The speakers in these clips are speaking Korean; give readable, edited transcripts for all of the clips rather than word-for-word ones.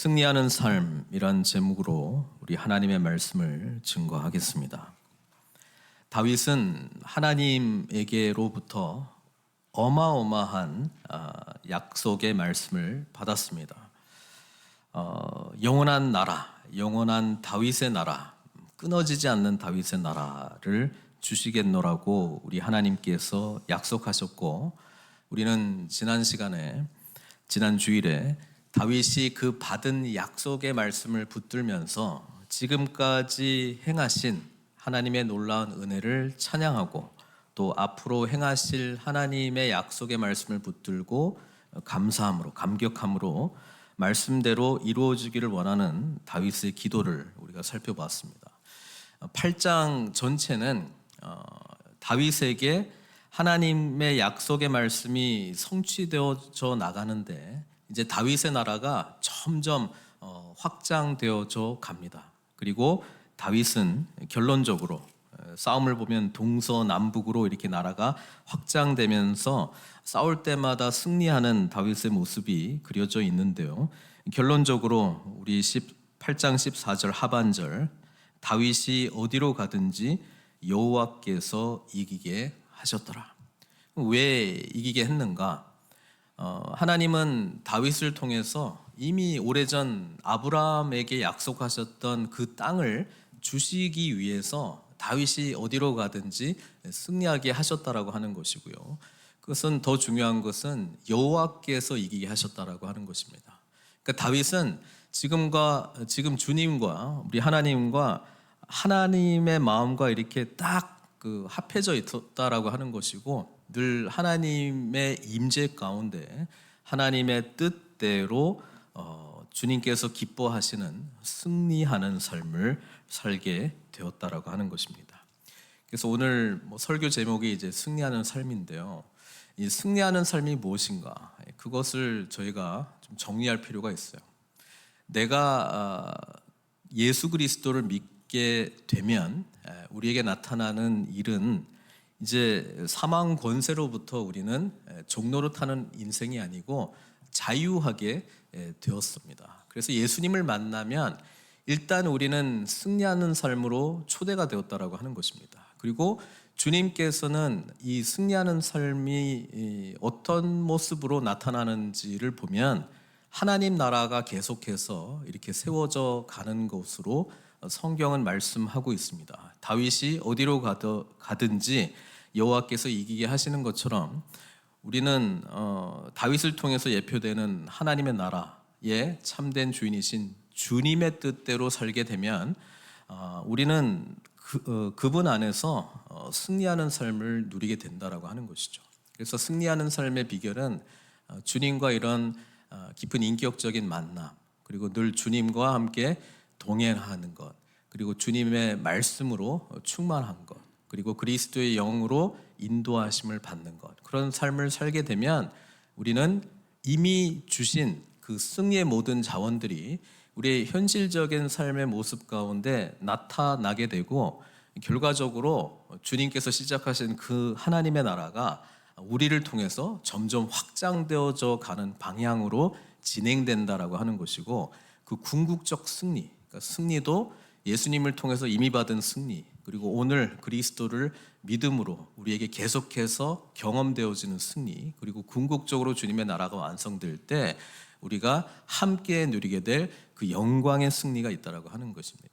승리하는 삶이란 제목으로 우리 하나님의 말씀을 증거하겠습니다. 다윗은 하나님에게로부터 어마어마한 약속의 말씀을 받았습니다. 영원한 나라, 영원한 다윗의 나라, 끊어지지 않는 다윗의 나라를 주시겠노라고 우리 하나님께서 약속하셨고, 우리는 지난 주일에 다윗이 그 받은 약속의 말씀을 붙들면서 지금까지 행하신 하나님의 놀라운 은혜를 찬양하고, 또 앞으로 행하실 하나님의 약속의 말씀을 붙들고 감사함으로, 감격함으로 말씀대로 이루어지기를 원하는 다윗의 기도를 우리가 살펴봤습니다. 8장 전체는 다윗에게 하나님의 약속의 말씀이 성취되어져 나가는데, 이제 다윗의 나라가 점점 확장되어져 갑니다. 그리고 다윗은 결론적으로 싸움을 보면 동서남북으로 이렇게 나라가 확장되면서 싸울 때마다 승리하는 다윗의 모습이 그려져 있는데요. 결론적으로 우리 8장 14절 하반절, 다윗이 어디로 가든지 여호와께서 이기게 하셨더라. 왜 이기게 했는가? 하나님은 다윗을 통해서 이미 오래전 아브라함에게 약속하셨던 그 땅을 주시기 위해서 다윗이 어디로 가든지 승리하게 하셨다라고 하는 것이고요. 그것은 더 중요한 것은 여호와께서 이기게 하셨다라고 하는 것입니다. 그러니까 다윗은 지금 주님과 우리 하나님과 하나님의 마음과 이렇게 딱 합해져 있었다라고 하는 것이고, 늘 하나님의 임재 가운데 하나님의 뜻대로 주님께서 기뻐하시는 승리하는 삶을 살게 되었다라고 하는 것입니다. 그래서 오늘 설교 제목이 이제 승리하는 삶인데요. 이 승리하는 삶이 무엇인가? 그것을 저희가 좀 정리할 필요가 있어요. 내가 예수 그리스도를 믿게 되면 우리에게 나타나는 일은 이제 사망 권세로부터 우리는 종로로 타는 인생이 아니고 자유하게 되었습니다. 그래서 예수님을 만나면 일단 우리는 승리하는 삶으로 초대가 되었다라고 하는 것입니다. 그리고 주님께서는 이 승리하는 삶이 어떤 모습으로 나타나는지를 보면 하나님 나라가 계속해서 이렇게 세워져 가는 것으로 성경은 말씀하고 있습니다. 다윗이 어디로 가든지 여호와께서 이기게 하시는 것처럼 우리는 다윗을 통해서 예표되는 하나님의 나라의 참된 주인이신 주님의 뜻대로 살게 되면 우리는 그분 안에서 승리하는 삶을 누리게 된다라고 하는 것이죠. 그래서 승리하는 삶의 비결은 주님과 이런 깊은 인격적인 만남, 그리고 늘 주님과 함께 동행하는 것, 그리고 주님의 말씀으로 충만한 것, 그리고 그리스도의 영으로 인도하심을 받는 것, 그런 삶을 살게 되면 우리는 이미 주신 그 승리의 모든 자원들이 우리의 현실적인 삶의 모습 가운데 나타나게 되고, 결과적으로 주님께서 시작하신 그 하나님의 나라가 우리를 통해서 점점 확장되어져 가는 방향으로 진행된다라고 하는 것이고, 그 궁극적 승리, 그러니까 승리도 예수님을 통해서 이미 받은 승리, 그리고 오늘 그리스도를 믿음으로 우리에게 계속해서 경험되어지는 승리, 그리고 궁극적으로 주님의 나라가 완성될 때 우리가 함께 누리게 될 그 영광의 승리가 있다라고 하는 것입니다.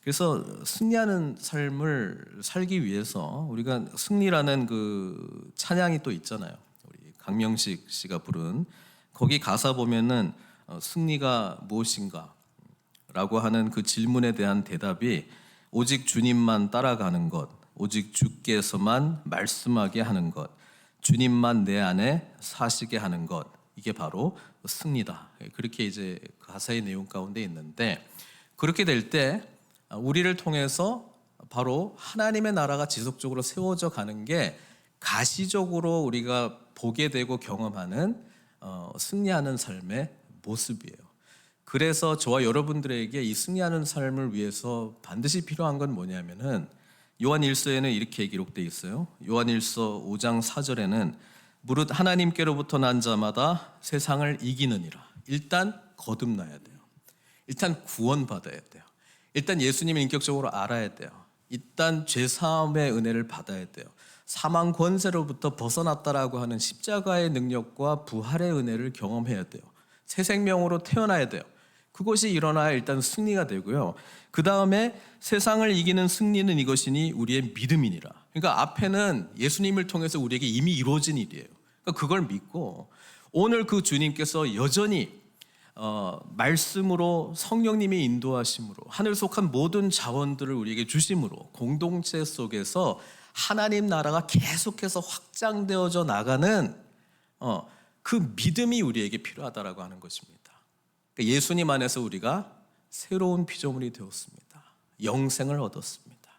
그래서 승리하는 삶을 살기 위해서 우리가 승리라는 그 찬양이 또 있잖아요. 우리 강명식 씨가 부른, 거기 가사 보면은 승리가 무엇인가? 라고 하는 그 질문에 대한 대답이 오직 주님만 따라가는 것, 오직 주께서만 말씀하게 하는 것, 주님만 내 안에 사시게 하는 것, 이게 바로 승리다. 그렇게 이제 가사의 내용 가운데 있는데, 그렇게 될 때 우리를 통해서 바로 하나님의 나라가 지속적으로 세워져 가는 게 가시적으로 우리가 보게 되고 경험하는 승리하는 삶의 모습이에요. 그래서 저와 여러분들에게 이 승리하는 삶을 위해서 반드시 필요한 건 뭐냐면은, 요한일서에는 이렇게 기록되어 있어요. 요한일서 5장 4절에는 무릇 하나님께로부터 난 자마다 세상을 이기느니라. 일단 거듭나야 돼요. 일단 구원받아야 돼요. 일단 예수님을 인격적으로 알아야 돼요. 일단 죄사함의 은혜를 받아야 돼요. 사망 권세로부터 벗어났다라고 하는 십자가의 능력과 부활의 은혜를 경험해야 돼요. 새 생명으로 태어나야 돼요. 그것이 일어나야 일단 승리가 되고요. 그 다음에 세상을 이기는 승리는 이것이니 우리의 믿음이니라. 그러니까 앞에는 예수님을 통해서 우리에게 이미 이루어진 일이에요. 그러니까 그걸 믿고 오늘 그 주님께서 여전히 말씀으로 성령님의 인도하심으로 하늘 속한 모든 자원들을 우리에게 주심으로 공동체 속에서 하나님 나라가 계속해서 확장되어져 나가는 그 믿음이 우리에게 필요하다라고 하는 것입니다. 그러니까 예수님 안에서 우리가 새로운 피조물이 되었습니다. 영생을 얻었습니다.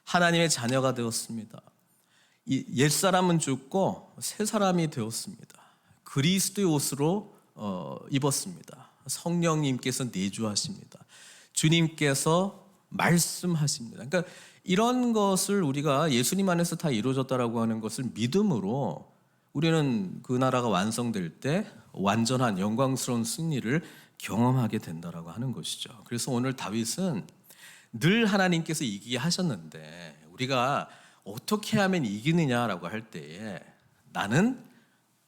하나님의 자녀가 되었습니다. 옛사람은 죽고 새 사람이 되었습니다. 그리스도의 옷으로 입었습니다. 성령님께서 내주하십니다. 주님께서 말씀하십니다. 그러니까 이런 것을 우리가 예수님 안에서 다 이루어졌다라고 하는 것을 믿음으로 우리는 그 나라가 완성될 때 완전한 영광스러운 승리를 경험하게 된다라고 하는 것이죠. 그래서 오늘 다윗은 늘 하나님께서 이기게 하셨는데 우리가 어떻게 하면 이기느냐라고 할 때에 나는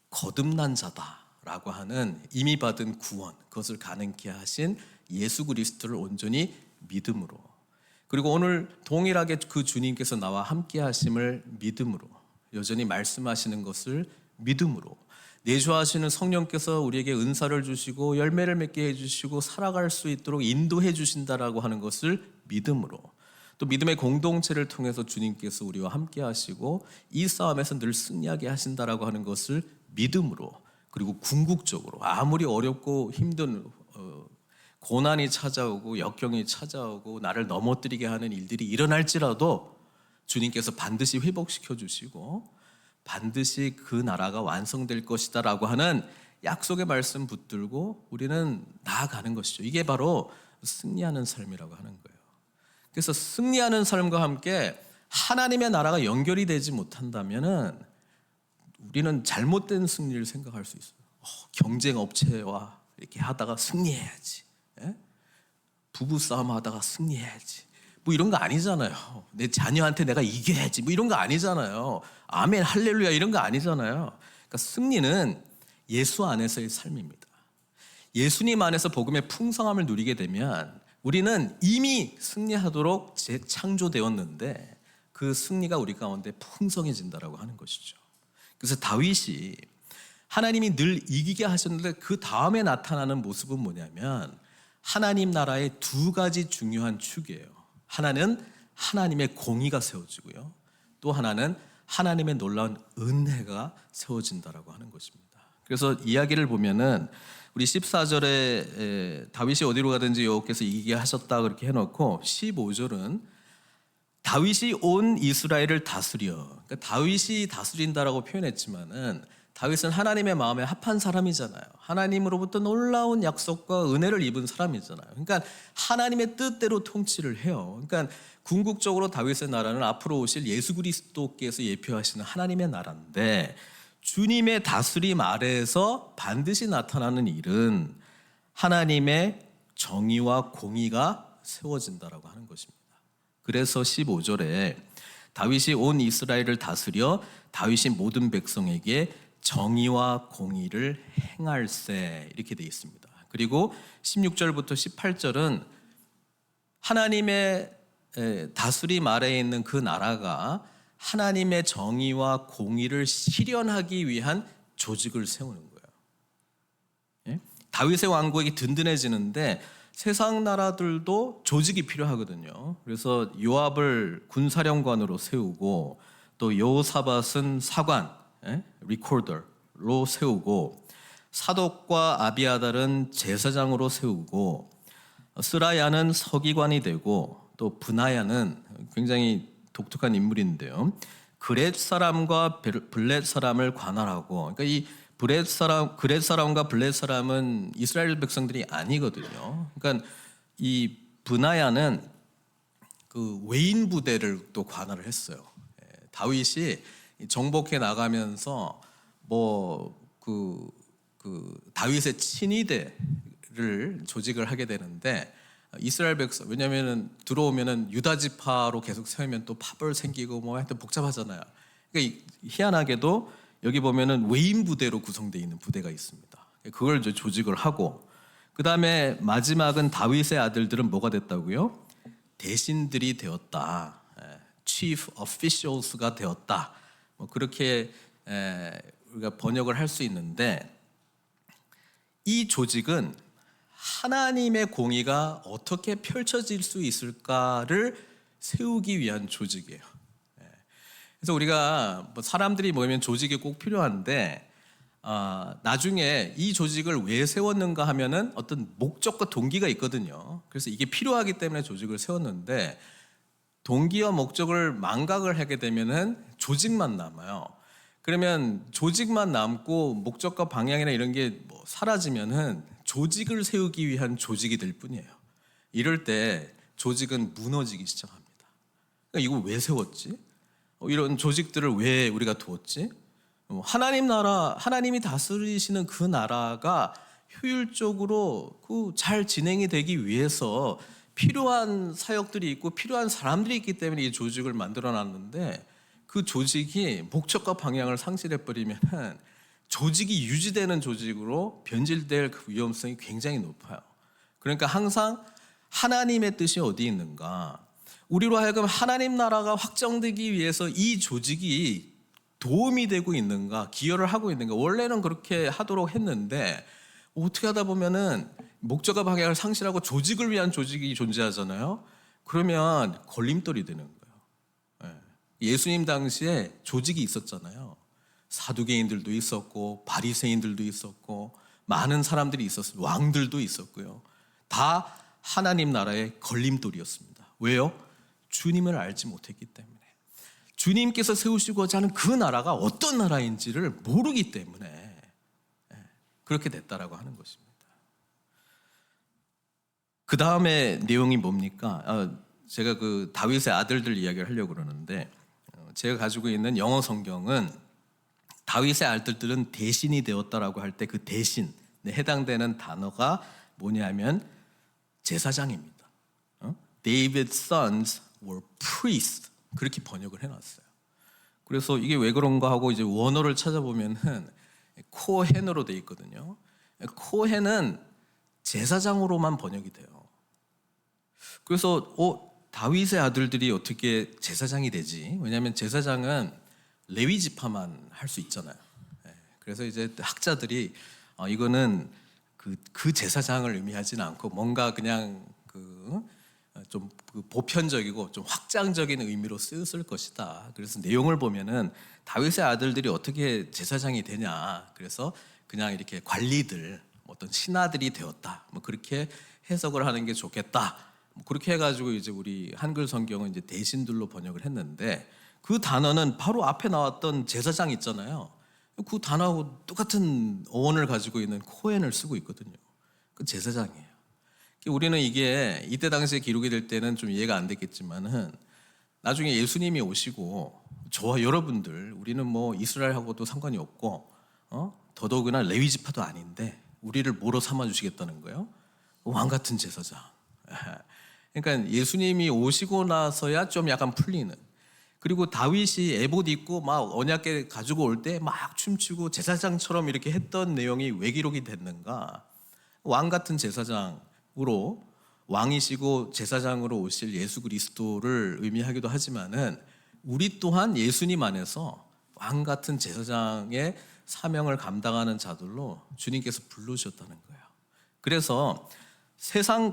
거듭난 자다라고 하는 이미 받은 구원, 그것을 가능케 하신 예수 그리스도를 온전히 믿음으로, 그리고 오늘 동일하게 그 주님께서 나와 함께 하심을 믿음으로, 여전히 말씀하시는 것을 믿음으로, 내주하시는 성령께서 우리에게 은사를 주시고 열매를 맺게 해주시고 살아갈 수 있도록 인도해 주신다라고 하는 것을 믿음으로, 또 믿음의 공동체를 통해서 주님께서 우리와 함께 하시고 이 싸움에서 늘 승리하게 하신다라고 하는 것을 믿음으로, 그리고 궁극적으로 아무리 어렵고 힘든 고난이 찾아오고 역경이 찾아오고 나를 넘어뜨리게 하는 일들이 일어날지라도 주님께서 반드시 회복시켜 주시고 반드시 그 나라가 완성될 것이다 라고 하는 약속의 말씀 붙들고 우리는 나아가는 것이죠. 이게 바로 승리하는 삶이라고 하는 거예요. 그래서 승리하는 삶과 함께 하나님의 나라가 연결이 되지 못한다면은 우리는 잘못된 승리를 생각할 수 있어요. 경쟁 업체와 이렇게 하다가 승리해야지. 부부싸움 하다가 승리해야지. 뭐 이런 거 아니잖아요. 내 자녀한테 내가 이겨야지. 뭐 이런 거 아니잖아요. 아멘, 할렐루야 이런 거 아니잖아요. 그러니까 승리는 예수 안에서의 삶입니다. 예수님 안에서 복음의 풍성함을 누리게 되면 우리는 이미 승리하도록 재창조되었는데 그 승리가 우리 가운데 풍성해진다라고 하는 것이죠. 그래서 다윗이 하나님이 늘 이기게 하셨는데 그 다음에 나타나는 모습은 뭐냐면 하나님 나라의 두 가지 중요한 축이에요. 하나는 하나님의 공의가 세워지고요. 또 하나는 하나님의 놀라운 은혜가 세워진다라고 하는 것입니다. 그래서 이야기를 보면은 우리 14절에 다윗이 어디로 가든지 여호와께서 이기게 하셨다 그렇게 해놓고 15절은 다윗이 온 이스라엘을 다스려, 그러니까 다윗이 다스린다라고 표현했지만은 다윗은 하나님의 마음에 합한 사람이잖아요. 하나님으로부터 놀라운 약속과 은혜를 입은 사람이잖아요. 그러니까 하나님의 뜻대로 통치를 해요. 그러니까 궁극적으로 다윗의 나라는 앞으로 오실 예수 그리스도께서 예표하시는 하나님의 나라인데 주님의 다스림 아래에서 반드시 나타나는 일은 하나님의 정의와 공의가 세워진다라고 하는 것입니다. 그래서 15절에 다윗이 온 이스라엘을 다스려 다윗이 모든 백성에게 정의와 공의를 행할세 이렇게 되어 있습니다. 그리고 16절부터 18절은 하나님의 다스림 아래에 있는 그 나라가 하나님의 정의와 공의를 실현하기 위한 조직을 세우는 거예요. 다윗의 왕국이 든든해지는데 세상 나라들도 조직이 필요하거든요. 그래서 요압을 군사령관으로 세우고 또 여호사밧은 사관, 리코더로 세우고 사독과 아비아달은 제사장으로 세우고 스라야는 서기관이 되고 또 브나야는 굉장히 독특한 인물인데요. 그렛 사람과 블렛 사람을 관할하고, 그러니까 이 그렛 사람과 블렛 사람은 이스라엘 백성들이 아니거든요. 그러니까 이 브나야는 그 외인 부대를 또 관할을 했어요. 다윗이 정복해 나가면서 그 다윗의 친위대를 조직을 하게 되는데 이스라엘 백성 왜냐하면 들어오면은 유다 지파로 계속 세우면 또 파벌 생기고 뭐 하여튼 복잡하잖아요. 그러니까 희한하게도 여기 보면은 외인 부대로 구성되어 있는 부대가 있습니다. 그걸 이제 조직을 하고 그 다음에 마지막은 다윗의 아들들은 뭐가 됐다고요? 대신들이 되었다. Chief Officials가 되었다. 뭐 그렇게 우리가 번역을 할 수 있는데 이 조직은 하나님의 공의가 어떻게 펼쳐질 수 있을까를 세우기 위한 조직이에요. 그래서 우리가 사람들이 모이면 조직이 꼭 필요한데 나중에 이 조직을 왜 세웠는가 하면은 어떤 목적과 동기가 있거든요. 그래서 이게 필요하기 때문에 조직을 세웠는데 동기와 목적을 망각을 하게 되면은 조직만 남아요. 그러면 조직만 남고 목적과 방향이나 이런 게 뭐 사라지면은 조직을 세우기 위한 조직이 될 뿐이에요. 이럴 때 조직은 무너지기 시작합니다. 그러니까 이거 왜 세웠지? 이런 조직들을 왜 우리가 두었지? 하나님 나라, 하나님이 다스리시는 그 나라가 효율적으로 잘 진행이 되기 위해서 필요한 사역들이 있고 필요한 사람들이 있기 때문에 이 조직을 만들어 놨는데 그 조직이 목적과 방향을 상실해 버리면 조직이 유지되는 조직으로 변질될 그 위험성이 굉장히 높아요. 그러니까 항상 하나님의 뜻이 어디 있는가? 우리로 하여금 하나님 나라가 확정되기 위해서 이 조직이 도움이 되고 있는가, 기여를 하고 있는가. 원래는 그렇게 하도록 했는데 어떻게 하다 보면은 목적과 방향을 상실하고 조직을 위한 조직이 존재하잖아요. 그러면 걸림돌이 되는 거예요. 예수님 당시에 조직이 있었잖아요. 사두개인들도 있었고 바리새인들도 있었고 많은 사람들이 있었어요. 왕들도 있었고요. 다 하나님 나라의 걸림돌이었습니다. 왜요? 주님을 알지 못했기 때문에. 주님께서 세우시고자 하는 그 나라가 어떤 나라인지를 모르기 때문에 그렇게 됐다라고 하는 것입니다. 그 다음에 내용이 뭡니까? 제가 그 다윗의 아들들 이야기를 하려고 그러는데 제가 가지고 있는 영어 성경은 다윗의 아들들은 대신이 되었다라고 할 때 그 대신에 해당되는 단어가 뭐냐면 제사장입니다. David's sons were priests. 그렇게 번역을 해놨어요. 그래서 이게 왜 그런가 하고 이제 원어를 찾아보면은 코헨으로 돼 있거든요. 코헨은 제사장으로만 번역이 돼요. 그래서 다윗의 아들들이 어떻게 제사장이 되지? 왜냐하면 제사장은 레위 지파만 할 수 있잖아요. 그래서 이제 학자들이 이거는 그 제사장을 의미하지는 않고 뭔가 그냥 좀 보편적이고 좀 확장적인 의미로 쓰였을 것이다. 그래서 내용을 보면은 다윗의 아들들이 어떻게 제사장이 되냐. 그래서 그냥 이렇게 관리들, 어떤 신하들이 되었다. 뭐 그렇게 해석을 하는 게 좋겠다. 뭐 그렇게 해가지고 이제 우리 한글 성경은 이제 대신들로 번역을 했는데 그 단어는 바로 앞에 나왔던 제사장 있잖아요. 그 단어하고 똑같은 어원을 가지고 있는 코헨을 쓰고 있거든요. 그 제사장이에요. 우리는 이게 이때 당시에 기록이 될 때는 좀 이해가 안 됐겠지만은 나중에 예수님이 오시고 저와 여러분들 우리는 뭐 이스라엘하고도 상관이 없고 더더욱이나 레위 지파도 아닌데 우리를 뭐로 삼아 주시겠다는 거예요? 왕 같은 제사장. 그러니까 예수님이 오시고 나서야 좀 약간 풀리는. 그리고 다윗이 에봇 입고 막 언약궤 가지고 올 때 막 춤추고 제사장처럼 이렇게 했던 내용이 왜 기록이 됐는가? 왕 같은 제사장으로 왕이시고 제사장으로 오실 예수 그리스도를 의미하기도 하지만은 우리 또한 예수님 안에서 왕 같은 제사장의 사명을 감당하는 자들로 주님께서 불러주셨다는 거예요. 그래서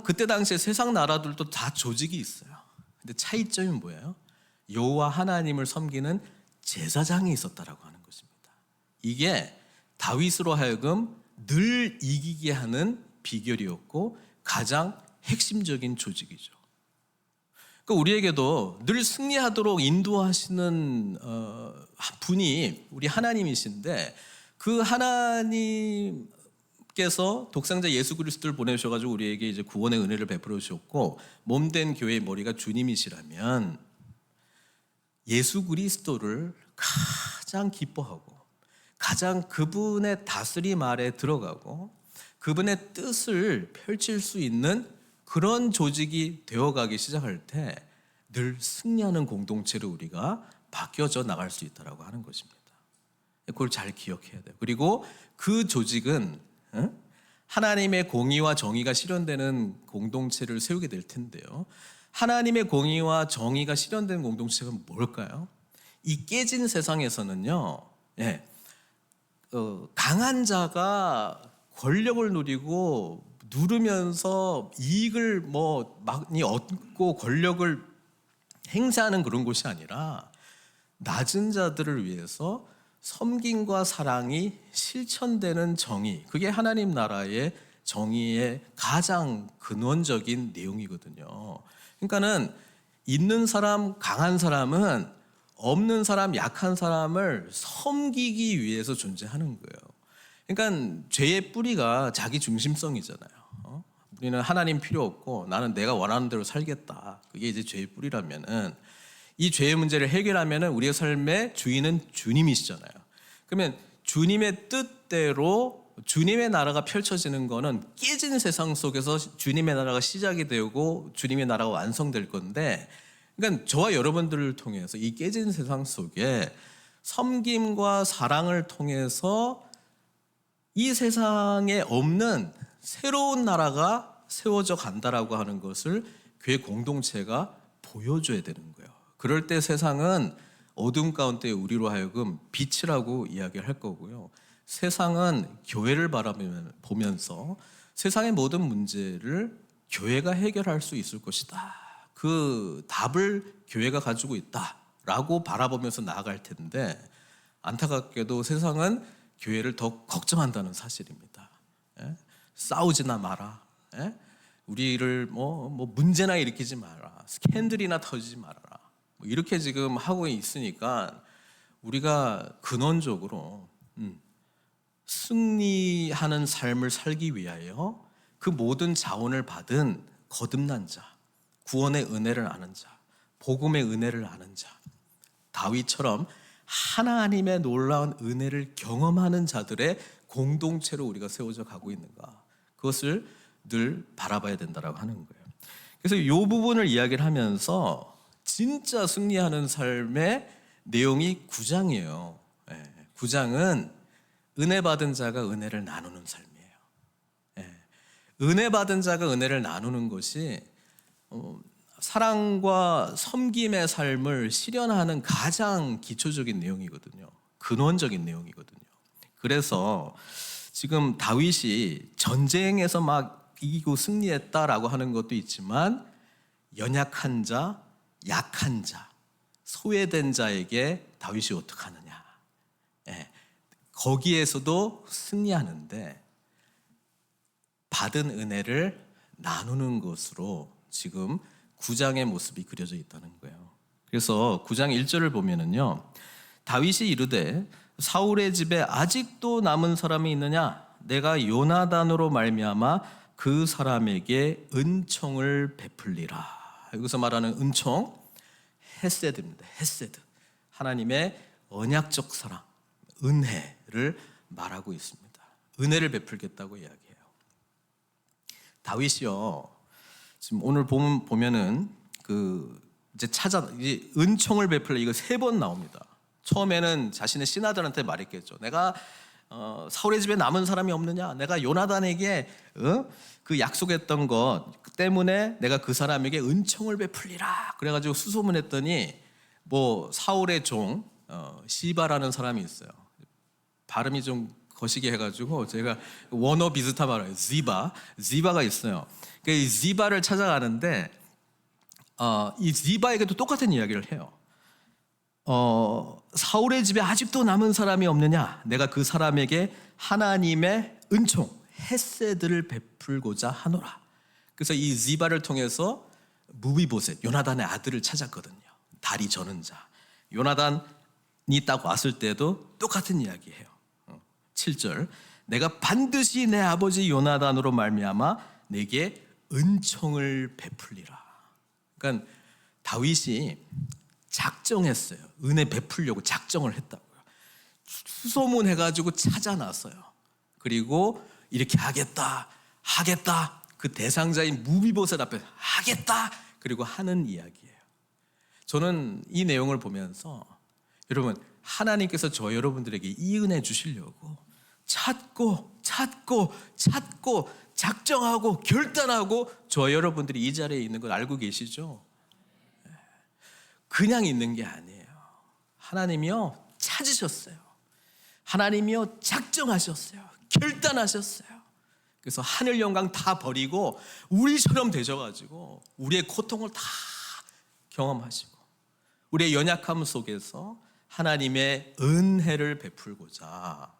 그때 당시에 세상 나라들도 다 조직이 있어요. 근데 차이점이 뭐예요? 여호와 하나님을 섬기는 제사장이 있었다라고 하는 것입니다. 이게 다윗으로 하여금 늘 이기게 하는 비결이었고 가장 핵심적인 조직이죠. 그러니까 우리에게도 늘 승리하도록 인도하시는 분이 우리 하나님이신데 그 하나님께서 독생자 예수 그리스도를 보내셔가지고 우리에게 이제 구원의 은혜를 베풀어 주셨고 몸된 교회의 머리가 주님이시라면 예수 그리스도를 가장 기뻐하고 가장 그분의 다스림 아래 들어가고 그분의 뜻을 펼칠 수 있는 그런 조직이 되어가기 시작할 때 늘 승리하는 공동체로 우리가 바뀌어져 나갈 수 있다고 하는 것입니다. 그걸 잘 기억해야 돼요. 그리고 그 조직은 하나님의 공의와 정의가 실현되는 공동체를 세우게 될 텐데요. 하나님의 공의와 정의가 실현되는 공동체가 뭘까요? 이 깨진 세상에서는요, 강한 자가 권력을 누르면서 이익을 많이 얻고 권력을 행사하는 그런 곳이 아니라 낮은 자들을 위해서 섬김과 사랑이 실천되는 정의, 그게 하나님 나라의 정의의 가장 근원적인 내용이거든요. 그러니까는 있는 사람, 강한 사람은 없는 사람, 약한 사람을 섬기기 위해서 존재하는 거예요. 그러니까 죄의 뿌리가 자기 중심성이잖아요. 우리는 하나님 필요 없고 나는 내가 원하는 대로 살겠다. 그게 이제 죄의 뿌리라면은 이 죄의 문제를 해결하면은 우리의 삶의 주인은 주님이시잖아요. 그러면 주님의 뜻대로 주님의 나라가 펼쳐지는 거는 깨진 세상 속에서 주님의 나라가 시작이 되고 주님의 나라가 완성될 건데, 그러니까 저와 여러분들을 통해서 이 깨진 세상 속에 섬김과 사랑을 통해서 이 세상에 없는 새로운 나라가 세워져 간다라고 하는 것을 교회 공동체가 보여줘야 되는 거예요. 그럴 때 세상은 어둠 가운데 우리로 하여금 빛이라고 이야기를 할 거고요. 세상은 교회를 바라보면서 세상의 모든 문제를 교회가 해결할 수 있을 것이다. 그 답을 교회가 가지고 있다라고 바라보면서 나아갈 텐데, 안타깝게도 세상은 교회를 더 걱정한다는 사실입니다. 싸우지나 마라. 우리를 문제나 일으키지 마라. 스캔들이나 터지지 말아라. 이렇게 지금 하고 있으니까 우리가 근원적으로 승리하는 삶을 살기 위하여 그 모든 자원을 받은 거듭난 자, 구원의 은혜를 아는 자, 복음의 은혜를 아는 자, 다윗처럼 하나님의 놀라운 은혜를 경험하는 자들의 공동체로 우리가 세워져 가고 있는가, 그것을 늘 바라봐야 된다고 하는 거예요. 그래서 이 부분을 이야기를 하면서 진짜 승리하는 삶의 내용이 9장이에요. 9장은 은혜 받은 자가 은혜를 나누는 삶이에요. 은혜 받은 자가 은혜를 나누는 것이 사랑과 섬김의 삶을 실현하는 가장 기초적인 내용이거든요. 근원적인 내용이거든요. 그래서 지금 다윗이 전쟁에서 막 이기고 승리했다라고 하는 것도 있지만 연약한 자, 약한 자, 소외된 자에게 다윗이 어떻게 하느냐, 거기에서도 승리하는데 받은 은혜를 나누는 것으로 지금 9장의 모습이 그려져 있다는 거예요. 그래서 9장 1절을 보면은요, 다윗이 이르되 사울의 집에 아직도 남은 사람이 있느냐? 내가 요나단으로 말미암아 그 사람에게 은총을 베풀리라. 여기서 말하는 은총, 헤세드입니다. 헤세드, 하나님의 언약적 사랑, 은혜를 말하고 있습니다. 은혜를 베풀겠다고 이야기해요. 다윗이요, 지금 오늘 보면은 이제 이제 은총을 베풀라, 이거 3번 나옵니다. 처음에는 자신의 신하들한테 말했겠죠. 내가 사울의 집에 남은 사람이 없느냐? 내가 요나단에게 그 약속했던 것 때문에 내가 그 사람에게 은총을 베풀리라. 그래가지고 수소문했더니 사울의 종 시바라는 사람이 있어요. 발음이 좀 거시기 해가지고 제가 원어 비슷한 말을 지바가 있어요. 이 지바를 찾아가는데 이 지바에게도 똑같은 이야기를 해요. 사울의 집에 아직도 남은 사람이 없느냐? 내가 그 사람에게 하나님의 은총, 헤세드를 베풀고자 하노라. 그래서 이 지바를 통해서 무비보셋, 요나단의 아들을 찾았거든요. 다리 저는 자. 요나단이 딱 왔을 때도 똑같은 이야기해요. 7절, 내가 반드시 내 아버지 요나단으로 말미암아 내게 은총을 베풀리라. 그러니까 다윗이 작정했어요. 은혜 베풀려고 작정을 했다고요. 수소문해가지고 찾아놨어요. 그리고 이렇게 하겠다. 그 대상자인 무비보셋 앞에 하겠다. 그리고 하는 이야기예요. 저는 이 내용을 보면서 여러분, 하나님께서 저 여러분들에게 이 은혜 주시려고 찾고 작정하고 결단하고 저 여러분들이 이 자리에 있는 걸 알고 계시죠? 그냥 있는 게 아니에요. 하나님이요 찾으셨어요. 하나님이요 작정하셨어요. 결단하셨어요. 그래서 하늘 영광 다 버리고 우리처럼 되셔가지고 우리의 고통을 다 경험하시고 우리의 연약함 속에서 하나님의 은혜를 베풀고자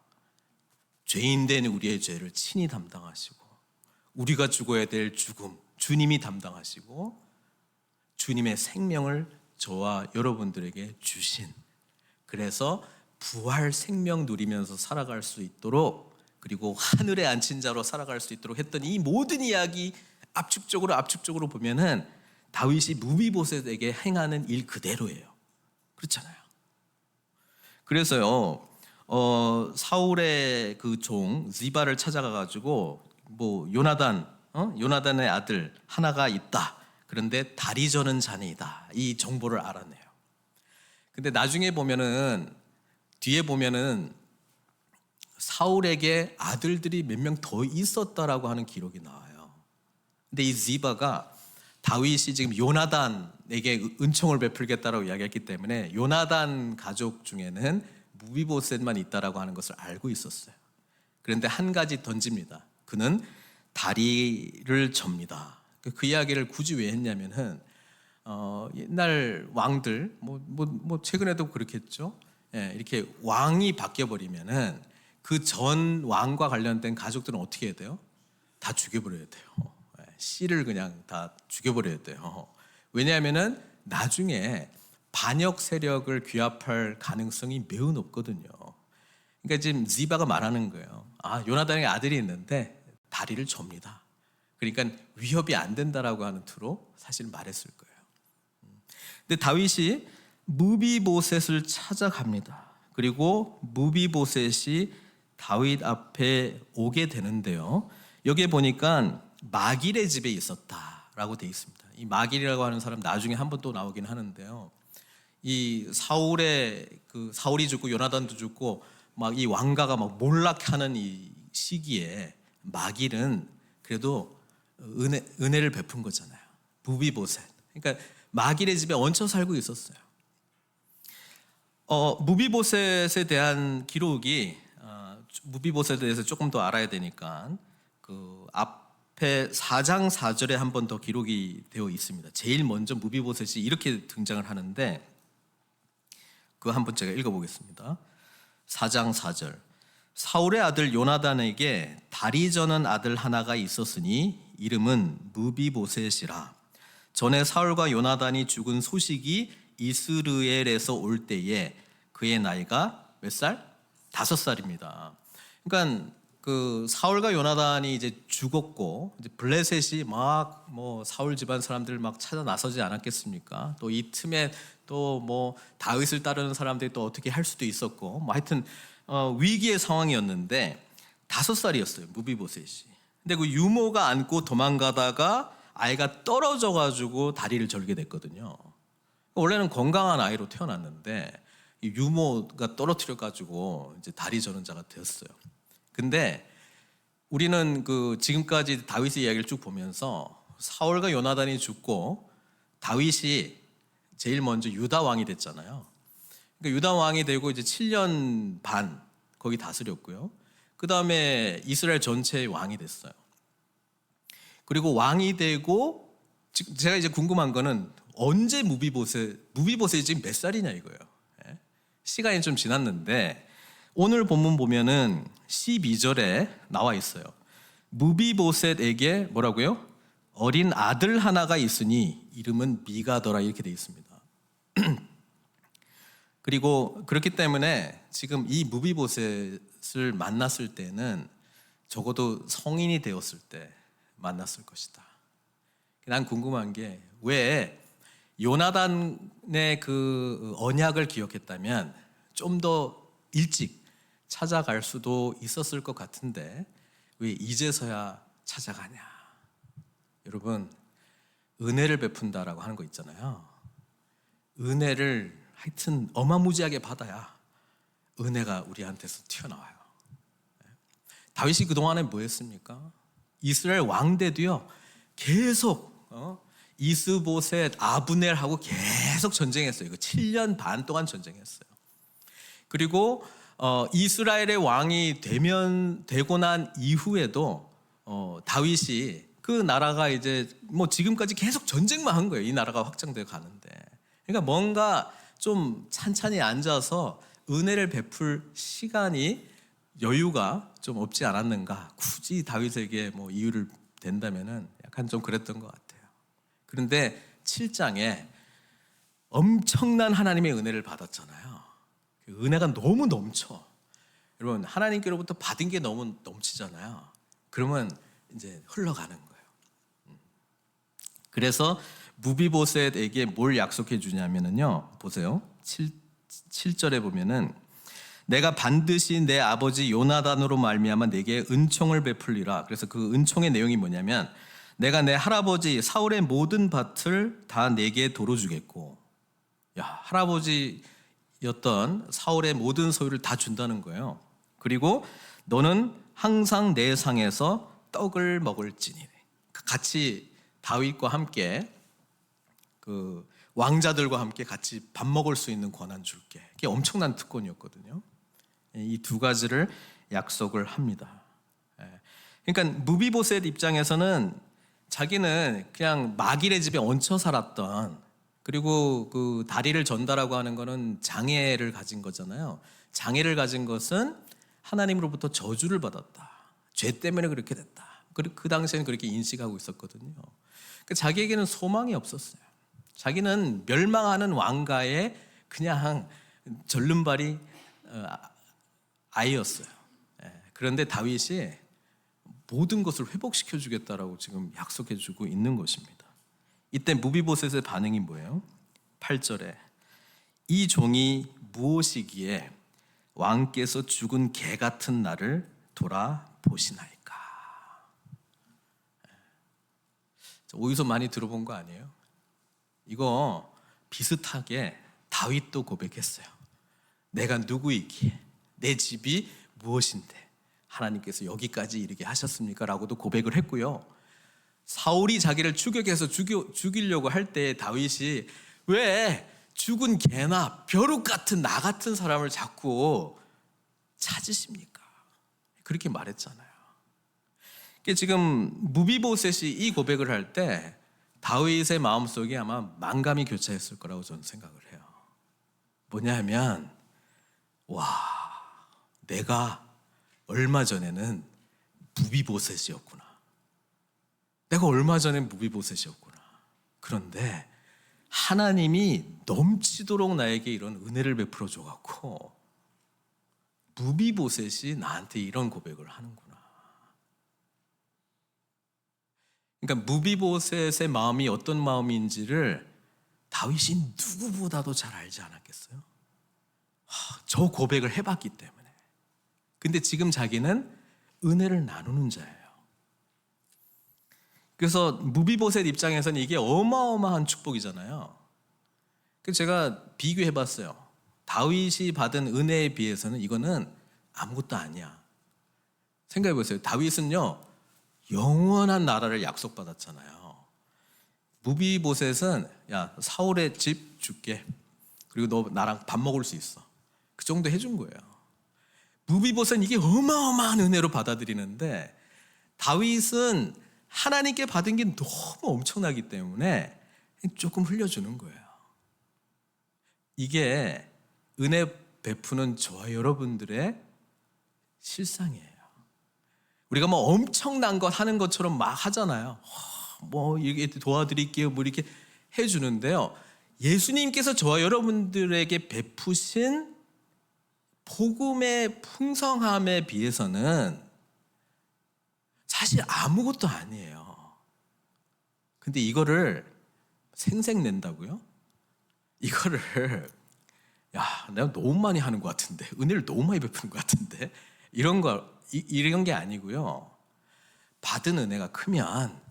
죄인 된 우리의 죄를 친히 담당하시고 우리가 죽어야 될 죽음 주님이 담당하시고 주님의 생명을 저와 여러분들에게 주신, 그래서 부활 생명 누리면서 살아갈 수 있도록, 그리고 하늘에 앉힌 자로 살아갈 수 있도록 했던 이 모든 이야기 압축적으로 보면은 다윗이 무비보셋에게 행하는 일 그대로예요. 그렇잖아요. 그래서요 사울의 그 종 지바를 찾아가 가지고 요나단의 아들 하나가 있다. 그런데 다리 저는 자네이다. 이 정보를 알아내요. 근데 나중에 보면은 뒤에 보면은 사울에게 아들들이 몇 명 더 있었다라고 하는 기록이 나와요. 근데 이 지바가 다윗이 지금 요나단에게 은총을 베풀겠다라고 이야기했기 때문에 요나단 가족 중에는 무비보셋만 있다라고 하는 것을 알고 있었어요. 그런데 한 가지 던집니다. 그는 다리를 접니다. 그 이야기를 굳이 왜 했냐면은 옛날 왕들 최근에도 그렇겠죠. 이렇게 왕이 바뀌어 버리면은 그 전 왕과 관련된 가족들은 어떻게 해야 돼요? 다 죽여버려야 돼요. 씨를 그냥 다 죽여버려야 돼요. 왜냐하면은 나중에 반역 세력을 규합할 가능성이 매우 높거든요. 그러니까 지금 지바가 말하는 거예요. 요나단의 아들이 있는데 다리를 접니다. 그러니까 위협이 안 된다라고 하는 투로 사실 말했을 거예요. 근데 다윗이 무비보셋을 찾아갑니다. 그리고 무비보셋이 다윗 앞에 오게 되는데요. 여기에 보니까 마길의 집에 있었다라고 되어 있습니다. 이 마길이라고 하는 사람 나중에 한 번 또 나오긴 하는데요. 이 사울이 죽고 요나단도 죽고 막 이 왕가가 막 몰락하는 이 시기에 마길은 그래도 은혜를 베푼 거잖아요. 무비보셋. 그러니까 마길의 집에 얹혀 살고 있었어요. 무비보셋에 대한 기록이 무비보셋에 대해서 조금 더 알아야 되니까 그 앞에 4장 4절에 한 번 더 기록이 되어 있습니다. 제일 먼저 무비보셋이 이렇게 등장을 하는데 그거 한번 제가 읽어보겠습니다. 4장 4절. 사울의 아들 요나단에게 다리 저는 아들 하나가 있었으니 이름은 무비보셋이라. 전에 사울과 요나단이 죽은 소식이 이스르엘에서 올 때에 그의 나이가 몇 살? 5살입니다. 그러니까 그 사울과 요나단이 이제 죽었고 이제 블레셋이 막 사울 집안 사람들 막 찾아 나서지 않았겠습니까? 또 이 틈에 또 다윗을 따르는 사람들이 또 어떻게 할 수도 있었고 하여튼 위기의 상황이었는데 5살이었어요 무비보셋이. 근데 그 유모가 안고 도망가다가 아이가 떨어져 가지고 다리를 절게 됐거든요. 원래는 건강한 아이로 태어났는데 유모가 떨어뜨려 가지고 이제 다리 저는 자가 되었어요. 근데 우리는 그 지금까지 다윗의 이야기를 쭉 보면서 사울과 요나단이 죽고 다윗이 제일 먼저 유다 왕이 됐잖아요. 그러니까 유다 왕이 되고 이제 7년 반 거기 다스렸고요. 그 다음에 이스라엘 전체의 왕이 됐어요. 그리고 왕이 되고 제가 이제 궁금한 거는 언제 무비보셋이 지금 몇 살이냐 이거예요. 시간이 좀 지났는데 오늘 본문 보면은 12절에 나와 있어요. 무비보셋에게 뭐라고요? 어린 아들 하나가 있으니 이름은 미가더라 이렇게 되어 있습니다. 그리고 그렇기 때문에 지금 이 무비보셋을 만났을 때는 적어도 성인이 되었을 때 만났을 것이다. 난 궁금한 게 왜 요나단의 그 언약을 기억했다면 좀 더 일찍 찾아갈 수도 있었을 것 같은데 왜 이제서야 찾아가냐? 여러분, 은혜를 베푼다라고 하는 거 있잖아요. 은혜를 하여튼 어마무지하게 받아야 은혜가 우리한테서 튀어나와요. 다윗이 그동안에 뭐 했습니까? 이스라엘 왕 때도요, 계속 이스보셋, 아브넬하고 계속 전쟁했어요. 이거 7년 반 동안 전쟁했어요. 그리고 이스라엘의 왕이 되고 난 이후에도 다윗이 그 나라가 이제 뭐 지금까지 계속 전쟁만 한 거예요. 이 나라가 확장돼 가는데. 그러니까 뭔가 좀 찬찬히 앉아서 은혜를 베풀 시간이 여유가 좀 없지 않았는가. 굳이 다윗에게 뭐 이유를 댄다면은 약간 좀 그랬던 것 같아요. 그런데 7장에 엄청난 하나님의 은혜를 받았잖아요. 그 은혜가 너무 넘쳐. 여러분, 하나님께로부터 받은 게 너무 넘치잖아요. 그러면 이제 흘러가는 거예요. 그래서 무비보셋에게 뭘 약속해 주냐면요. 보세요. 7절에 보면은 내가 반드시 내 아버지 요나단으로 말미암아 내게 은총을 베풀리라. 그래서 그 은총의 내용이 뭐냐면 내가 내 할아버지 사울의 모든 밭을 다 내게 도로 주겠고, 할아버지였던 사울의 모든 소유를 다 준다는 거예요. 그리고 너는 항상 내 상에서 떡을 먹을지니. 같이 다윗과 함께 그 왕자들과 함께 같이 밥 먹을 수 있는 권한 줄게. 그게 엄청난 특권이었거든요. 이 두 가지를 약속을 합니다. 그러니까 무비보셋 입장에서는 자기는 그냥 마길의 집에 얹혀 살았던, 그리고 그 다리를 전다라고 하는 거는 장애를 가진 거잖아요. 장애를 가진 것은 하나님으로부터 저주를 받았다. 죄 때문에 그렇게 됐다. 그 당시에는 그렇게 인식하고 있었거든요. 그러니까 자기에게는 소망이 없었어요. 자기는 멸망하는 왕가의 그냥 절름발이 아이였어요. 그런데 다윗이 모든 것을 회복시켜 주겠다라고 지금 약속해 주고 있는 것입니다. 이때 무비보셋의 반응이 뭐예요? 8절에 이 종이 무엇이기에 왕께서 죽은 개 같은 나를 돌아보시나이까. 어디서 많이 들어본 거 아니에요? 이거 비슷하게 다윗도 고백했어요. 내가 누구이기에 내 집이 무엇인데 하나님께서 여기까지 이르게 하셨습니까? 라고도 고백을 했고요. 사울이 자기를 추격해서 죽이려고 할 때 다윗이 왜 죽은 개나 벼룩 같은 나 같은 사람을 자꾸 찾으십니까? 그렇게 말했잖아요. 지금 무비보셋이 이 고백을 할 때 다윗의 마음속에 아마 만감이 교차했을 거라고 저는 생각을 해요. 뭐냐면 내가 얼마 전에는 무비보셋이었구나. 내가 얼마 전에 무비보셋이었구나. 그런데 하나님이 넘치도록 나에게 이런 은혜를 베풀어 줘갖고 무비보셋이 나한테 이런 고백을 하는구나. 그러니까 무비보셋의 마음이 어떤 마음인지를 다윗이 누구보다도 잘 알지 않았겠어요? 저 고백을 해봤기 때문에. 근데 지금 자기는 은혜를 나누는 자예요. 그래서 무비보셋 입장에서는 이게 어마어마한 축복이잖아요. 그래서 제가 비교해봤어요. 다윗이 받은 은혜에 비해서는 이거는 아무것도 아니야. 생각해보세요. 다윗은요 영원한 나라를 약속받았잖아요. 무비보셋은 사울의 집 줄게. 그리고 너 나랑 밥 먹을 수 있어. 그 정도 해준 거예요. 무비보셋은 이게 어마어마한 은혜로 받아들이는데 다윗은 하나님께 받은 게 너무 엄청나기 때문에 조금 흘려주는 거예요. 이게 은혜 베푸는 저와 여러분들의 실상이에요. 우리가 뭐 엄청난 것 하는 것처럼 막 하잖아요. 뭐 이렇게 도와드릴게요, 뭐 이렇게 해주는데요. 예수님께서 저와 여러분들에게 베푸신 복음의 풍성함에 비해서는 사실 아무것도 아니에요. 근데 이거를 생색낸다고요? 이거를 내가 너무 많이 하는 것 같은데, 은혜를 너무 많이 베푸는 것 같은데, 이런 게 아니고요. 받은 은혜가 크면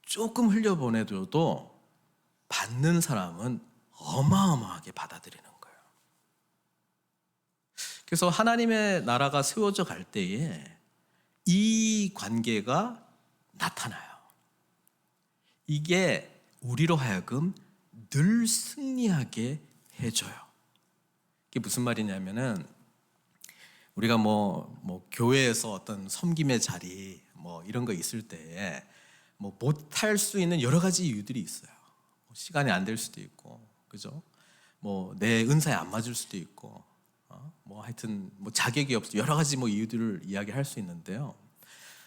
조금 흘려보내줘도 받는 사람은 어마어마하게 받아들이는 거예요. 그래서 하나님의 나라가 세워져 갈 때에 이 관계가 나타나요. 이게 우리로 하여금 늘 승리하게 해줘요. 이게 무슨 말이냐면은 우리가 교회에서 어떤 섬김의 자리 이런 거 있을 때에 못할 수 있는 여러 가지 이유들이 있어요. 시간이 안 될 수도 있고, 그죠? 내 은사에 안 맞을 수도 있고, 하여튼 자격이 없어 여러 가지 이유들을 이야기할 수 있는데요.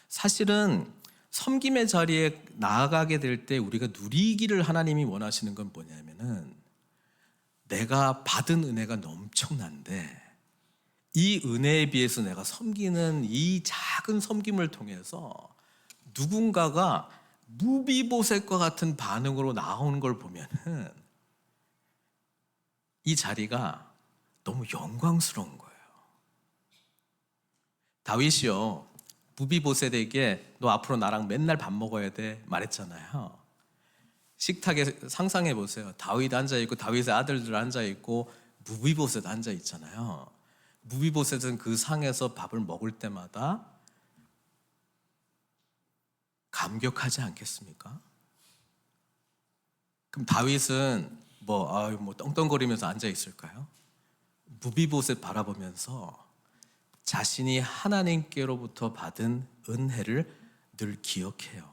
사실은 섬김의 자리에 나아가게 될 때 우리가 누리기를 하나님이 원하시는 건 뭐냐면은 내가 받은 은혜가 엄청난데 이 은혜에 비해서 내가 섬기는 이 작은 섬김을 통해서 누군가가 무비보셋과 같은 반응으로 나오는 걸 보면은 이 자리가 너무 영광스러운 거예요. 다윗이요, 무비보셋에게 너 앞으로 나랑 맨날 밥 먹어야 돼 말했잖아요. 식탁에 상상해 보세요. 다윗 앉아 있고 다윗의 아들들 앉아 있고 무비보셋 앉아 있잖아요. 무비보셋은 그 상에서 밥을 먹을 때마다 감격하지 않겠습니까? 그럼 다윗은 떵떵거리면서 앉아 있을까요? 무비보셋 바라보면서 자신이 하나님께로부터 받은 은혜를 늘 기억해요.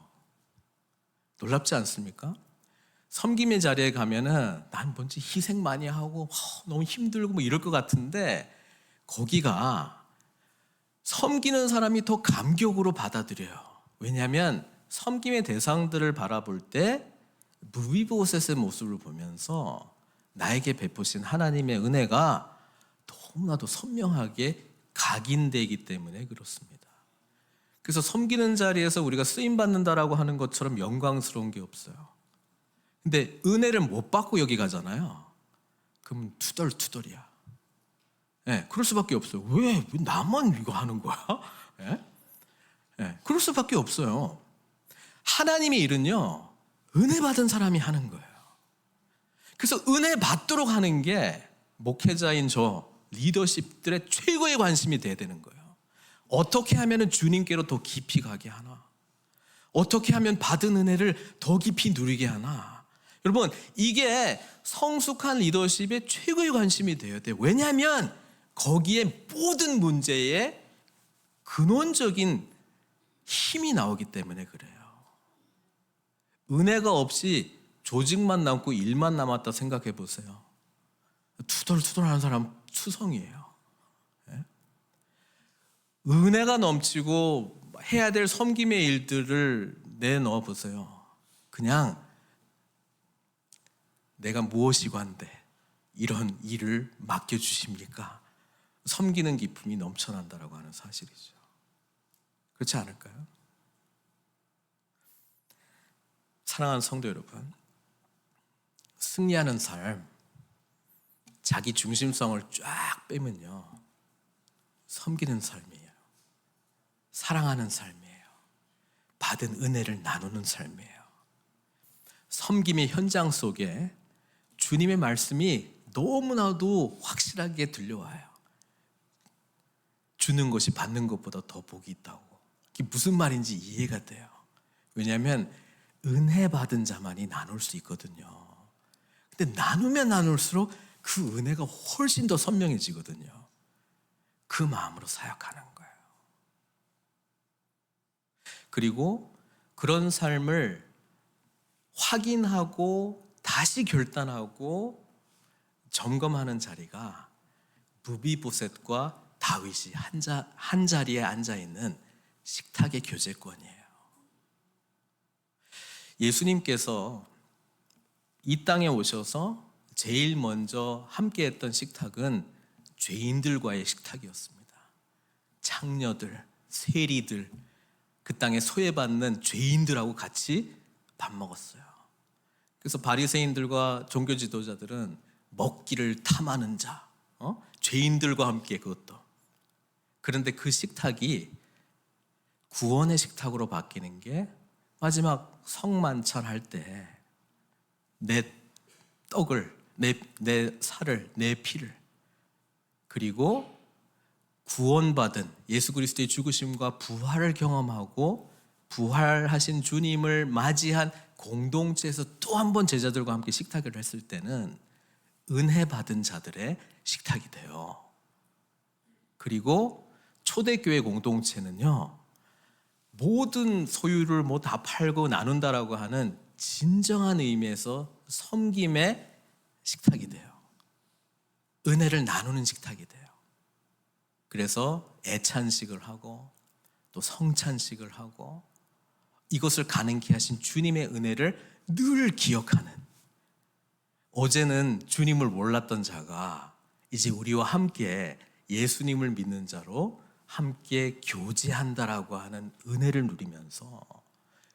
놀랍지 않습니까? 섬김의 자리에 가면은 난 뭔지 희생 많이 하고 너무 힘들고 이럴 것 같은데 거기가 섬기는 사람이 더 감격으로 받아들여요. 왜냐하면 섬김의 대상들을 바라볼 때 무비보셋의 모습을 보면서 나에게 베푸신 하나님의 은혜가 너무나도 선명하게 각인되기 때문에 그렇습니다. 그래서 섬기는 자리에서 우리가 쓰임받는다라고 하는 것처럼 영광스러운 게 없어요. 근데 은혜를 못 받고 여기 가잖아요. 그럼 투덜투덜이야. 그럴 수밖에 없어요. 왜 나만 이거 하는 거야? 그럴 수밖에 없어요. 하나님의 일은요, 은혜 받은 사람이 하는 거예요. 그래서 은혜 받도록 하는 게 목회자인 저 리더십들의 최고의 관심이 돼야 되는 거예요. 어떻게 하면 주님께로 더 깊이 가게 하나? 어떻게 하면 받은 은혜를 더 깊이 누리게 하나? 여러분, 이게 성숙한 리더십의 최고의 관심이 되어야 돼요. 왜냐하면 거기에 모든 문제에 근원적인 힘이 나오기 때문에 그래요. 은혜가 없이 조직만 남고 일만 남았다 생각해 보세요. 투덜투덜하는 사람 투성이에요. 은혜가 넘치고 해야 될 섬김의 일들을 내넣어 보세요. 그냥 내가 무엇이 관대 이런 일을 맡겨주십니까? 섬기는 기쁨이 넘쳐난다라고 하는 사실이죠. 그렇지 않을까요? 사랑하는 성도 여러분, 승리하는 삶, 자기 중심성을 쫙 빼면요, 섬기는 삶이에요. 사랑하는 삶이에요. 받은 은혜를 나누는 삶이에요. 섬김의 현장 속에 주님의 말씀이 너무나도 확실하게 들려와요. 주는 것이 받는 것보다 더 복이 있다고. 그게 무슨 말인지 이해가 돼요. 왜냐하면 은혜 받은 자만이 나눌 수 있거든요. 근데 나누면 나눌수록 그 은혜가 훨씬 더 선명해지거든요. 그 마음으로 사역하는 거예요. 그리고 그런 삶을 확인하고 다시 결단하고 점검하는 자리가 무비보셋과 다윗이 한 자리에 앉아있는 식탁의 교제권이에요. 예수님께서 이 땅에 오셔서 제일 먼저 함께했던 식탁은 죄인들과의 식탁이었습니다. 창녀들, 세리들, 그 땅에 소외받는 죄인들하고 같이 밥 먹었어요. 그래서 바리새인들과 종교 지도자들은 먹기를 탐하는 자, 죄인들과 함께 그것도. 그런데 그 식탁이 구원의 식탁으로 바뀌는 게 마지막 성만찬할 때 내 떡을, 내 살을, 내 피를, 그리고 구원받은 예수 그리스도의 죽으심과 부활을 경험하고 부활하신 주님을 맞이한 공동체에서 또 한 번 제자들과 함께 식탁을 했을 때는 은혜 받은 자들의 식탁이 돼요. 그리고 초대교회 공동체는요, 모든 소유를 뭐 다 팔고 나눈다라고 하는 진정한 의미에서 섬김의 식탁이 돼요. 은혜를 나누는 식탁이 돼요. 그래서 애찬식을 하고 또 성찬식을 하고 이것을 가능케 하신 주님의 은혜를 늘 기억하는, 어제는 주님을 몰랐던 자가 이제 우리와 함께 예수님을 믿는 자로 함께 교제한다라고 하는 은혜를 누리면서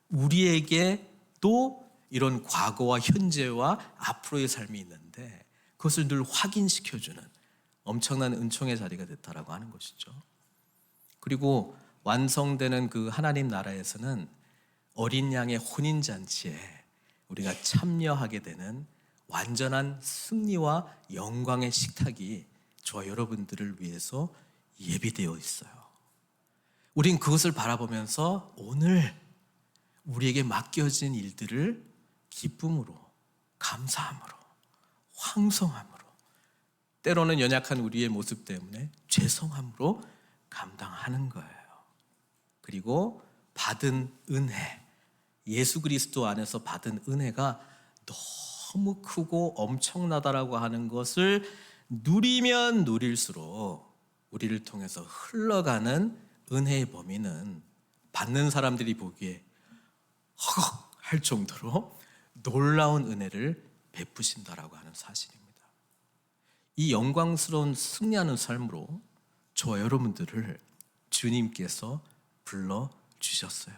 우리에게 또 이런 과거와 현재와 앞으로의 삶이 있는데 그것을 늘 확인시켜주는 엄청난 은총의 자리가 됐다라고 하는 것이죠. 그리고 완성되는 그 하나님 나라에서는 어린 양의 혼인잔치에 우리가 참여하게 되는 완전한 승리와 영광의 식탁이 저와 여러분들을 위해서 예비되어 있어요. 우린 그것을 바라보면서 오늘 우리에게 맡겨진 일들을 기쁨으로, 감사함으로, 황송함으로, 때로는 연약한 우리의 모습 때문에 죄송함으로 감당하는 거예요. 그리고 받은 은혜, 예수 그리스도 안에서 받은 은혜가 너무 크고 엄청나다라고 하는 것을 누리면 누릴수록 우리를 통해서 흘러가는 은혜의 범위는 받는 사람들이 보기에 허걱 할 정도로 놀라운 은혜를 베푸신다라고 하는 사실입니다. 이 영광스러운 승리하는 삶으로 저와 여러분들을 주님께서 불러주셨어요.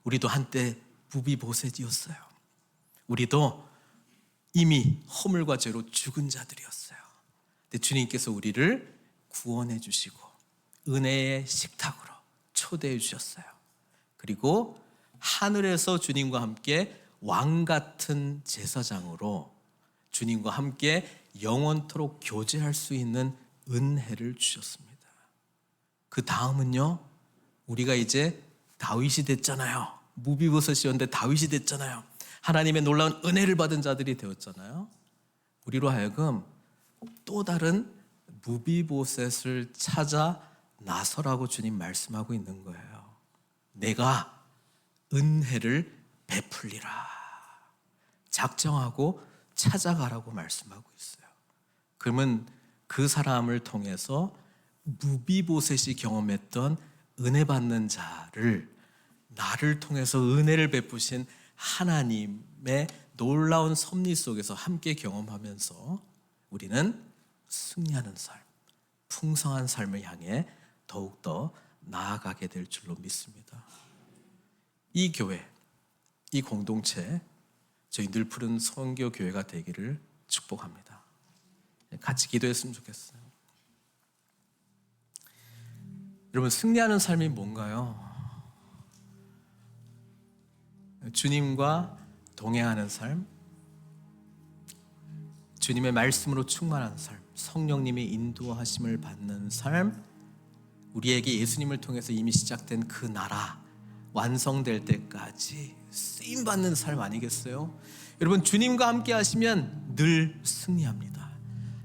우리도 한때 무비보셋이었어요. 우리도 이미 허물과 죄로 죽은 자들이었어요. 근데 주님께서 우리를 구원해 주시고 은혜의 식탁으로 초대해 주셨어요. 그리고 하늘에서 주님과 함께 왕 같은 제사장으로 주님과 함께 영원토록 교제할 수 있는 은혜를 주셨습니다. 그 다음은요, 우리가 이제 다윗이 됐잖아요. 무비보셋이었는데 다윗이 됐잖아요. 하나님의 놀라운 은혜를 받은 자들이 되었잖아요. 우리로 하여금 또 다른 무비보셋을 찾아 나서라고 주님 말씀하고 있는 거예요. 내가 은혜를 베풀리라. 작정하고 찾아가라고 말씀하고 있어요. 그러면 그 사람을 통해서 무비보셋이 경험했던 은혜 받는 자를 나를 통해서 은혜를 베푸신 하나님의 놀라운 섭리 속에서 함께 경험하면서 우리는 승리하는 삶, 풍성한 삶을 향해 더욱더 나아가게 될 줄로 믿습니다. 이 교회, 이 공동체, 저희 늘 푸른 선교 교회가 되기를 축복합니다. 같이 기도했으면 좋겠어요. 여러분, 승리하는 삶이 뭔가요? 주님과 동행하는 삶, 주님의 말씀으로 충만한 삶, 성령님의 인도하심을 받는 삶, 우리에게 예수님을 통해서 이미 시작된 그 나라 완성될 때까지 쓰임받는 삶 아니겠어요? 여러분, 주님과 함께 하시면 늘 승리합니다.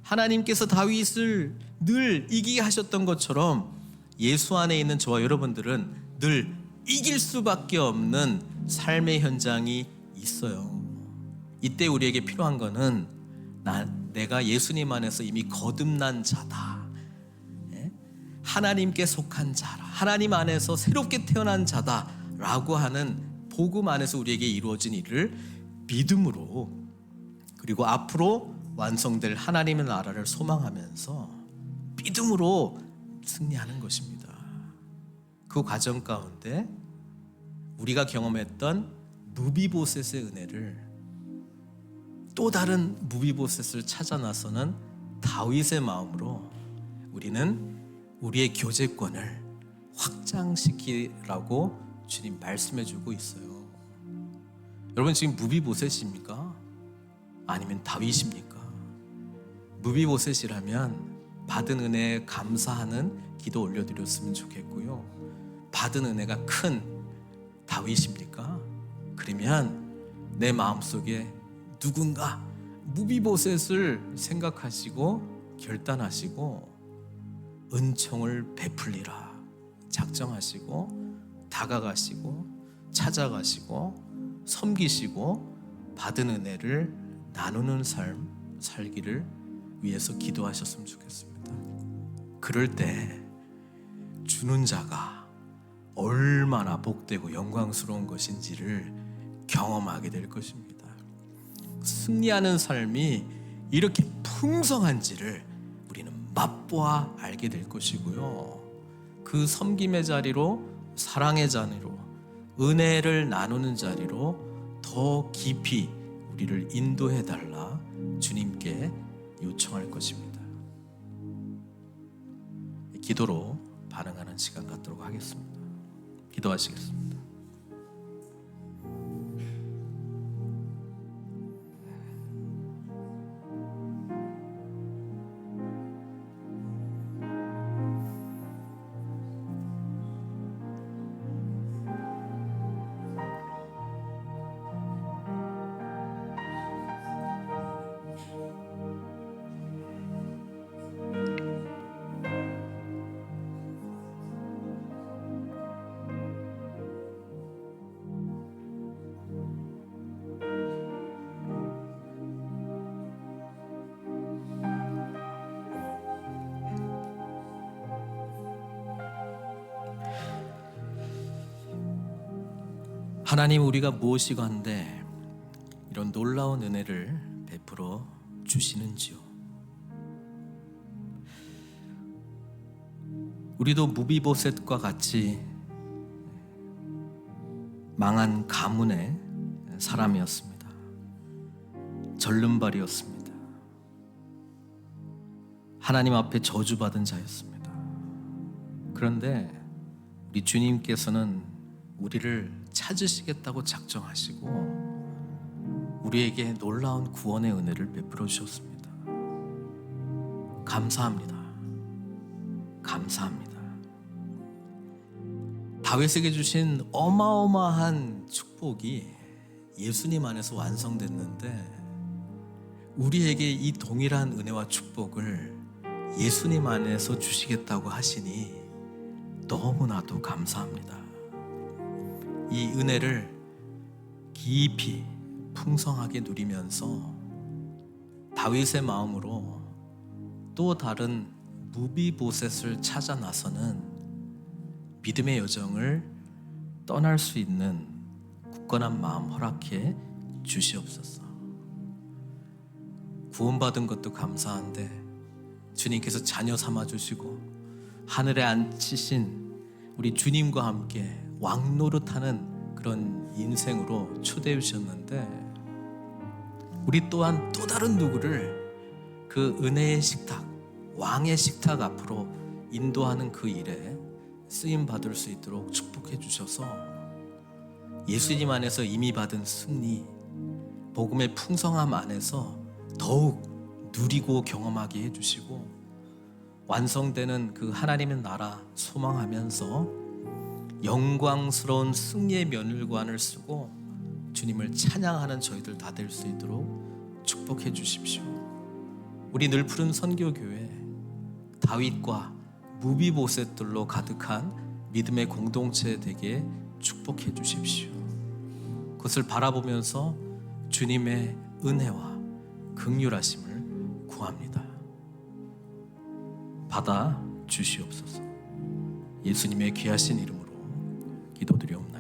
하나님께서 다윗을 늘 이기게 하셨던 것처럼 예수 안에 있는 저와 여러분들은 늘 이길 수밖에 없는 삶의 현장이 있어요. 이때 우리에게 필요한 거는 내가 예수님 안에서 이미 거듭난 자다, 하나님께 속한 자라, 하나님 안에서 새롭게 태어난 자다라고 하는 복음 안에서 우리에게 이루어진 일을 믿음으로, 그리고 앞으로 완성될 하나님의 나라를 소망하면서 믿음으로 승리하는 것입니다. 그 과정 가운데 우리가 경험했던 무비보셋의 은혜를 또 다른 무비보셋을 찾아 나서는 다윗의 마음으로 우리는 우리의 교제권을 확장시키라고 주님 말씀해 주고 있어요. 여러분 지금 무비보셋입니까? 아니면 다윗입니까? 무비보셋이라면 받은 은혜에 감사하는 기도 올려드렸으면 좋겠고요. 받은 은혜가 큰 다윗입니까? 그러면 내 마음속에 누군가 무비보셋을 생각하시고 결단하시고 은총을 베풀리라 작정하시고 다가가시고 찾아가시고 섬기시고 받은 은혜를 나누는 삶 살기를 위해서 기도하셨으면 좋겠습니다. 그럴 때 주는 자가 얼마나 복되고 영광스러운 것인지를 경험하게 될 것입니다. 승리하는 삶이 이렇게 풍성한지를 우리는 맛보아 알게 될 것이고요. 그 섬김의 자리로, 사랑의 자리로, 은혜를 나누는 자리로 더 깊이 우리를 인도해달라 주님께 요청할 것입니다. 기도로 반응하는 시간 갖도록 하겠습니다. 기도하시겠습니다. 하나님, 우리가 무엇이고 한데 이런 놀라운 은혜를 베풀어 주시는지요? 우리도 무비보셋과 같이 망한 가문의 사람이었습니다. 절름발이었습니다. 하나님 앞에 저주받은 자였습니다. 그런데 우리 주님께서는 우리를 찾으시겠다고 작정하시고 우리에게 놀라운 구원의 은혜를 베풀어 주셨습니다. 감사합니다. 감사합니다. 다윗에게 주신 어마어마한 축복이 예수님 안에서 완성됐는데 우리에게 이 동일한 은혜와 축복을 예수님 안에서 주시겠다고 하시니 너무나도 감사합니다. 이 은혜를 깊이 풍성하게 누리면서 다윗의 마음으로 또 다른 무비보셋을 찾아 나서는 믿음의 여정을 떠날 수 있는 굳건한 마음 허락해 주시옵소서. 구원받은 것도 감사한데 주님께서 자녀 삼아주시고 하늘에 앉히신 우리 주님과 함께 왕노릇하는 그런 인생으로 초대해 주셨는데 우리 또한 또 다른 누구를 그 은혜의 식탁, 왕의 식탁 앞으로 인도하는 그 일에 쓰임 받을 수 있도록 축복해 주셔서 예수님 안에서 이미 받은 승리, 복음의 풍성함 안에서 더욱 누리고 경험하게 해주시고 완성되는 그 하나님의 나라 소망하면서 영광스러운 승리의 면류관을 쓰고 주님을 찬양하는 저희들 다 될 수 있도록 축복해 주십시오. 우리 늘 푸른 선교교회 다윗과 무비보셋들로 가득한 믿음의 공동체 되게 축복해 주십시오. 그것을 바라보면서 주님의 은혜와 긍휼하심을 구합니다. 받아 주시옵소서. 예수님의 귀하신 이름으로 기도드리옵나이다.